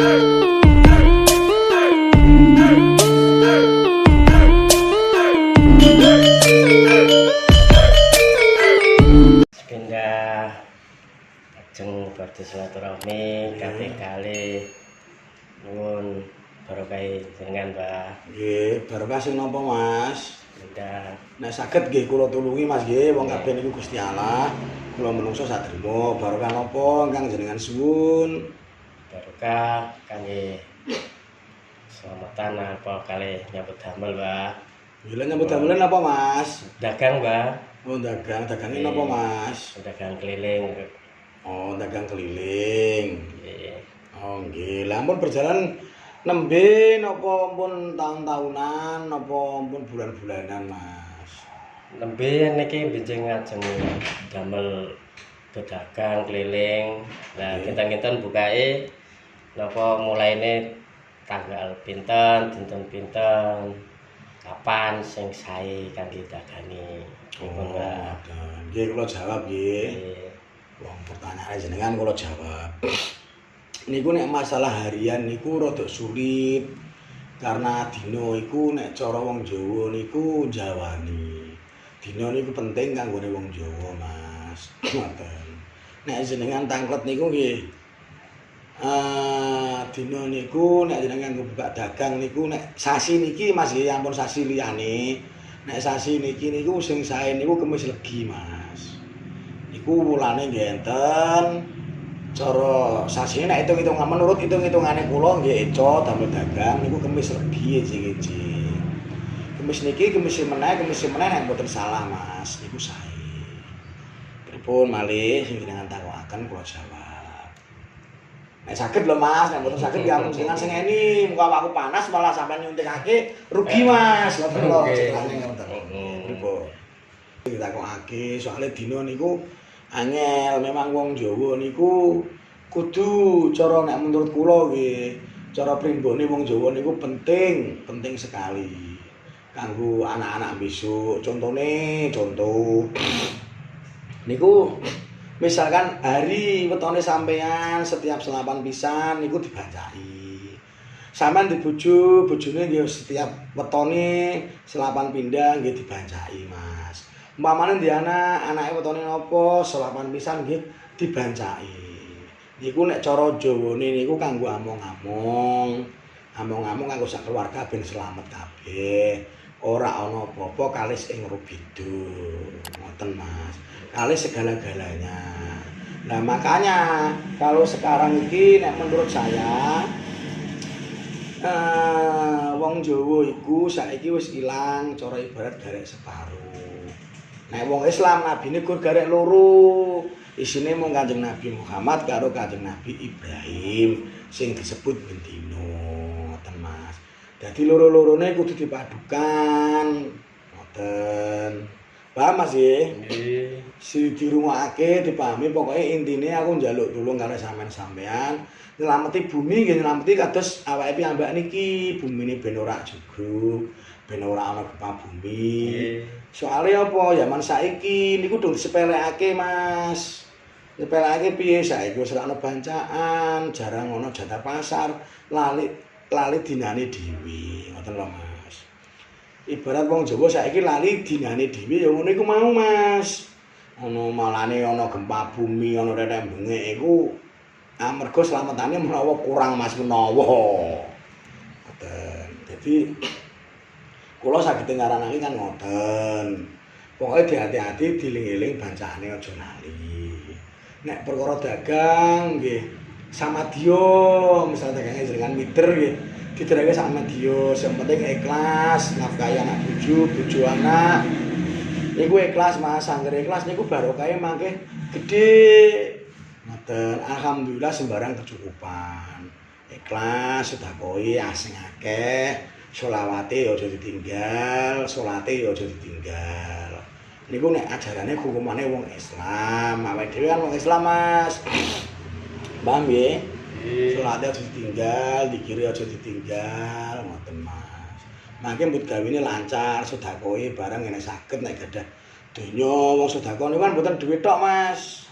Sepindah ajeng badhe silaturahmi kabeh kalih nuwun barokah jenengan, Mbah. Nggih, barokah sing napa, Mas? Pindah. Nek saged nggih kula tulungi, Mas nggih, wong kabeh niku Gusti Allah. Kula menungso satrima, barokah napa ingkang jenengan suwun? Barokah kangge selamatan apa kalih nyambut damel, Mbah. Gila nyambut damelan apa, Mas? Dagang, Mbah. Oh, dagangnya napa, Mas? Dagang keliling. Oh, dagang keliling. Nggih. Oh, nggih. Lah ampun berjalan nembe napa pun tahun-tahunan napa pun bulan-bulanan, Mas? Nembe niki benjing ajeng damel pedagang keliling. Nah, kinten-kinten bukae napa mulaine tanggal pinten, dinten pinten, kapan sing sae kangge dagangi. Niku, Mbah. Nggih kula jawab nggih. Nggih. Wong pertanyaan jenengan kula jawab. Niku nek masalah harian niku rada sulit karena dina iku nek cara wong Jawa niku jawani. Dina niku penting kanggone wong Jawa, Mas. Ngoten. Nek jenengan tanglet niku nggih dina niku nek jenengan buka dagang niku nek sasi niki Mas nggih ampun sasi liyane. Nek sasi niki niku sing sae niku Kemis Legi, Mas. Niku wulane nggih enten cara sasine nek hitung-hitungan menurut hitung-hitungane kula nggih eca damel dagang niku Kemis Legi iji-iji. Kemis niki kemis meneh nek mboten salah, Mas. Niku sae. Pripun malih sing jenengan takokaken kula jawab. Nek saged lho, Mas, nek mboten saged ya ampun jenengan sing eni, muga awakku panas malah sampean nyuntikake rugi, Mas. Ngoten lho ceritane ngoten. Pripun? Ditakokake soalnya dina niku angel, memang wong Jawa niku kudu cara nek menurut kula nggih, cara primbone wong Jawa niku penting sekali kanggo anak-anak besok. Contoh niku misalkan hari wetone sampean setiap selapan pisan niku dibancai. Sampeyan di bojone nggih setiap wetone selapan pindah nggih dibancai, Mas. Umpamane ndek anake wetone napa selapan pisan nggih dibancai. Niku nek cara Jawane niku kanggo among-among. Among-among kanggo sak keluarga ben slamet kabeh. Ora ana apa-apa kalis ing rubido. Ngoten, Mas. Kalis segala-galanya. Nah, makanya kalau sekarang iki nek menurut saya wong Jawa iku saiki wis ilang cara ibarat garek separuh. Nek wong Islam nabine gur garek loro. Isine mung Kanjeng Nabi Muhammad karo Kanjeng Nabi Ibrahim sing disebut bendino, ngoten, Mas. Dadi loro-lorone kudu dipadukan. Ngoten. Paham, Mas nggih? Nggih. Si dirungokake, dipahami pokoke intine aku njaluk tulung karo sampean nyelameti bumi nggih nyelameti kados awake piyambak niki, bumine ben ora jugruk, ben ora ana gempa bumi. Soale apa? Zaman saiki niku dong disepelekake, Mas. Disepelekake piye saiki wis ora ana bancaan, jarang ana jatah pasar, lali dinane dhewe. Ngoten lho, Mas. Ibarat wong Jawa saiki lali dinane dhewe ya ngono iku mau, Mas. Ana malane ana gempa bumi, ana rerembenge iku amarga slametane menawa kurang, Mas, menawa. Ngoten. Dadi kula saged ngaranake kan ngoten. Pokoke dihati-hati dieling-eling bancane aja lali. Nek perkara dagang nggih samadya, misal dagange jenengan mider nggih diterake samadya, sing penting ikhlas nafkahi anak bojo anak. Niku ikhlas, Mas, anggere ikhlas niku barokahe mangke gedhe. Ngoten, alhamdulillah sembarang kecukupan. Ikhlas sedekah asing akeh. Sholawate aja ditinggal, salate aja ditinggal. Niku nek ajarane hukumane wong Islam, awake dhewe kan wong Islam, Mas. Paham nggih? Salate aja ditinggal, dikire aja ditinggal, ngoten, Mas. Mangke mbut gawene lancar, sedekah barang nek saged nek gadah donya wong sedekah niku kan mboten dhuwit tok, Mas.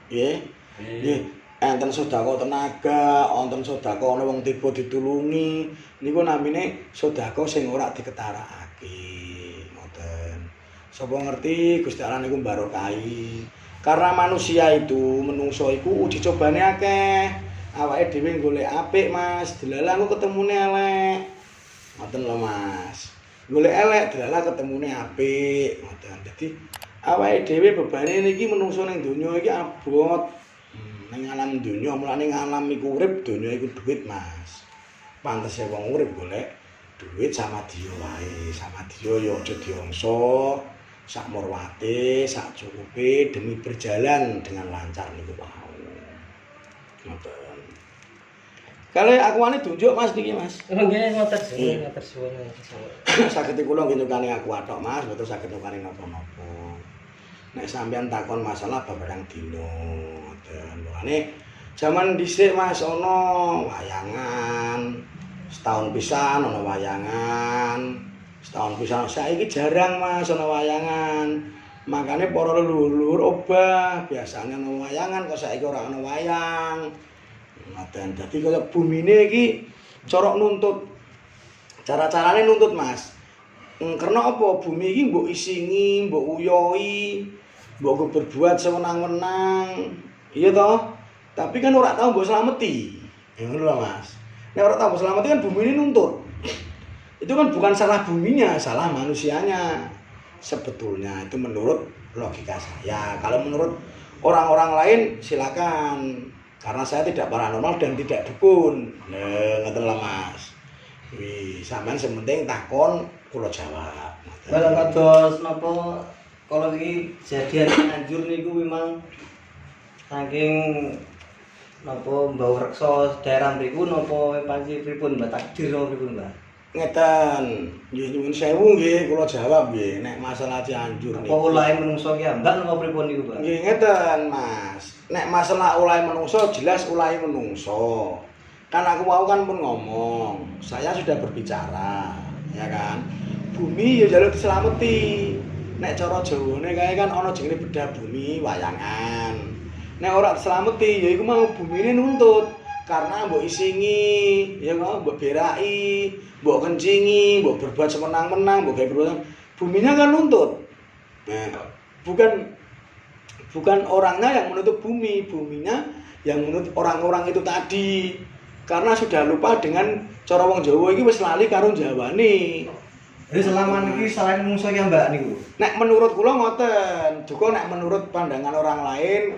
Nggih. Nggih. enten sedekah tenaga, wonten sedekah ana wong tiba ditulungi, niku namine sedekah sing ora diketarakake. Ngoten. Sapa ngerti Gusti Allah niku barokahi. Karena manusia itu, menungso iku uji cobane akeh. Awake dhewe golek apik, Mas, delalah engko ketemune elek. Ngoten lho, Mas. Golek elek delalah ketemune apik. Ngoten. Dadi awake dhewe bebane niki menungso ning donya iki abot. Ning alam donya, mulane alam iku urip, donya iku dhuwit, Mas. Pantese wong urip golek dhuwit sama dia wae, sama dia ya aja diongso, sak murwate, sak cukupe demi berjalan dengan lancar niku wau. Ngoten. Kalau akuane tunjuk Mas niki, Mas. Nggih, matur suwun. Saged kula nggih nyukani aku atok, Mas, mboten saged nyukani napa-napa. Nek sampeyan takon masalah babarang dina, ngoten. Mulane jaman dhisik Mas ana wayangan. Setahun pisan ana wayangan. Setahun pisan saiki jarang Mas ana wayangan. Makane para leluhur obah, biasane ana wayangan kok saiki ora ana wayang. Ngoten. Dadi kaya bumine iki cara nuntut. Cara-carane nuntut, Mas. Karena apa? Bumi iki mbok isingi, mbok uyohi, mbok berbuat sewenang-wenang. Iya toh? Tapi kan ora tau mbok slameti. Ya ngono lho, Mas. Nek ora tau mbok slameti kan bumi ini nuntut. Itu kan bukan salah buminya, salah manusianya. Sebetulnya itu menurut logika saya. Kalau menurut orang-orang lain silakan. Karena saya tidak paranormal dan tidak dukun. Nah, ngoten lho, Mas. Wih, sampean sementing takon kula jawab. Kalau kados napa kalau iki kejadian anjur niku memang saking napa mbau reksa daerah mriku napa panci pripun Mbak takdir napa pripun Mbak? Ngeten, nggih nyuwun sewu nggih kula jawab nggih nek masalah Cianjur Apa niku. ulahe menungso ki ambak napa pripun niku Mbak? Nggih ngeten, Mas. Nek masalah ulahe menungso jelas ulahe menungso. Kan aku mau kan pun ngomong, saya sudah berbicara, ya kan. Bumi ya jaluk diselameti. Nek cara Jawane kae kan ana jenenge bedah bumi wayangan. Nek ora diselameti ya iku mau bumine nuntut. Karena mbok isingi, ya mau mbok beraki, mbok kencingi, mbok berbuat semenang-menang, mbok gawe perbuatan. Buminya kan nuntut. Nah, bukan orangnya yang menuntut bumi, buminya yang menuntut orang-orang itu tadi. Karena sudah lupa dengan cara wong Jawa iki wis lali karo Jawane. Jadi selama niki selain menungso ki ambak niku. Nek menurut kula ngoten, juga nek menurut pandangan orang lain,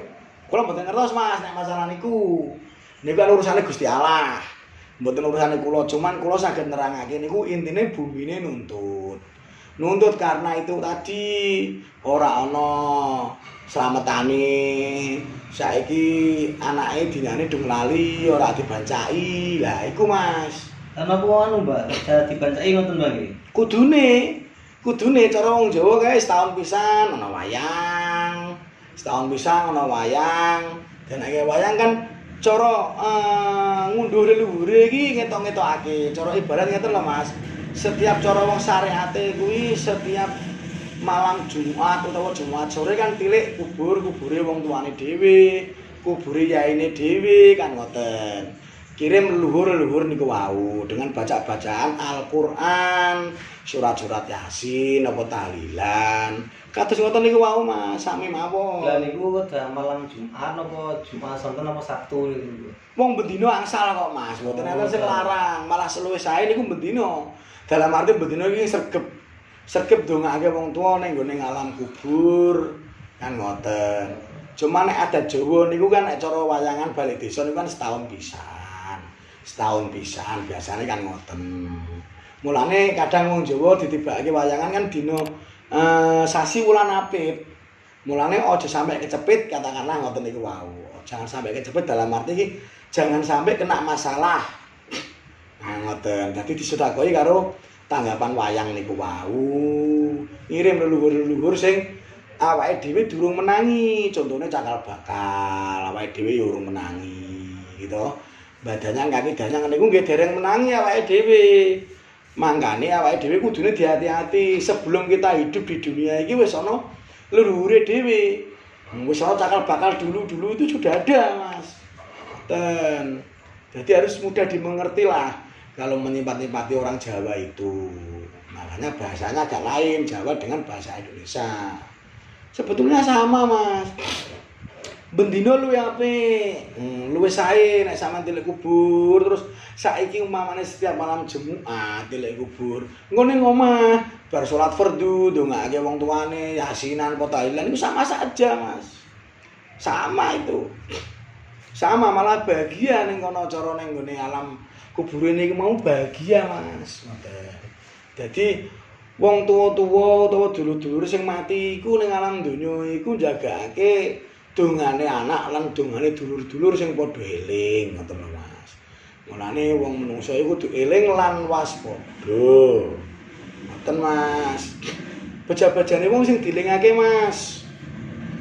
kula mboten ngertos Mas nek masalah niku. Niku kan urusane Gusti Allah. Mboten urusane kula, cuman kula saged nerangake niku intine bumine nuntut. Nuntut karena itu tadi ora ana slametane. Saiki anake dinane dung lali ora dibancaki. Lah iku Mas. Lan apa anu Mbak, cara dibancai ngoten Mbak iki? Kudune cara wong Jawa kae setahun pisan ana wayang. Setahun pisan ana wayang. Dan nek wayang kan cara ngunduh leluhure iki ngetok-ngetokake. Cara ibarat ngeten lho Mas. Setiap cara wong syariate kuwi setiap malam Jumat utawa Jumat sore kan tilik kubure wong tuane dhewe, kubure yaine dhewe kan ngoten. Kirim leluhur niku wau dengan baca-bacaan Al-Qur'an, surat-surat Yasin apa tahlilan. Kados ngoten niku wau Mas, sami mawon. Lah niku dah malam Jumat apa Jumat sonten apa Sabtu niku. Wong bendina angsal kok Mas, mboten enten sing larang, malah seluwih sae niku bendina. Dalam arti bendina iki sregep ndongake wong tuwa ning nggone alam kubur kan ngoten. Cuma nek adat Jawa niku kan nek cara wayangan balik desa niku kan setahun pisan. Setahun pisan biasane kan ngoten. Mulane kadang wong Jawa ditibake wayangan kan dina sasi wulan Apit. Mulane aja sampai kecepit katakanlah ngoten niku wau. Jangan sampai kecepit dalam arti iki jangan sampai kena masalah. Nah ngoten. Dadi disedakahi karo tanggapan wayang niku wau. Ngirim leluhur-leluhur sing awake dhewe durung menangi. Contone cakal bakal, awake dhewe ya urung menangi gitu. Badannya kaki danyang niku nggih dereng menangi awake dhewe. Mangkane awake dhewe kudune dihati-hati sebelum kita hidup di dunia iki wis ana leluhure dhewe. Wis ana cakal bakal dulu itu sudah ada, Mas. Dan jadi harus mudah dimengerti lah kalau menyimpati orang Jawa itu. Makanya bahasanya agak lain Jawa dengan bahasa Indonesia. Sebetulnya sama mas. Bendino luwe apik, luwe sae nek sampean tilik kubur terus saiki umpamane setiap malam Jumat tilik kubur. Engko ning omah bar salat fardu ndongake wong tuane, yasinan, tahlilan itu sama saja, Mas. Sama itu. Sama malah bahagia ning kono cara ning gone alam kubure niki mau bahagia, Mas. Ngoten. Dadi wong tuwa-tuwa utawa dulur-dulur sing mati iku ning alam donya iku njagake dongane anak lan dongane dulur-dulur sing padha eling ngoten lho Mas. Mulane wong menungsa iku kudu eling lan waspada. Ngoten Mas. Beja-bejane wong sing dilingake Mas.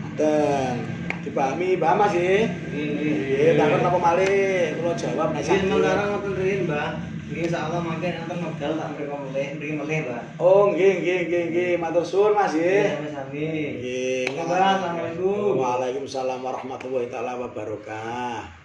Ngoten. Dipahami, paham Mas nggih? Nggih. Takon apa malih? Kula jawab nek Nggih, sementara ngoten riyin, Mbah. Nggih, insyaallah mangke enten medal tak mriko mriki melih, Mbah. Oh, nggih. Matur suwun Mas nggih. Sami-sami. Nggih. Assalamualaikum. Waalaikumsalam warahmatullahi taala wabarakatuh.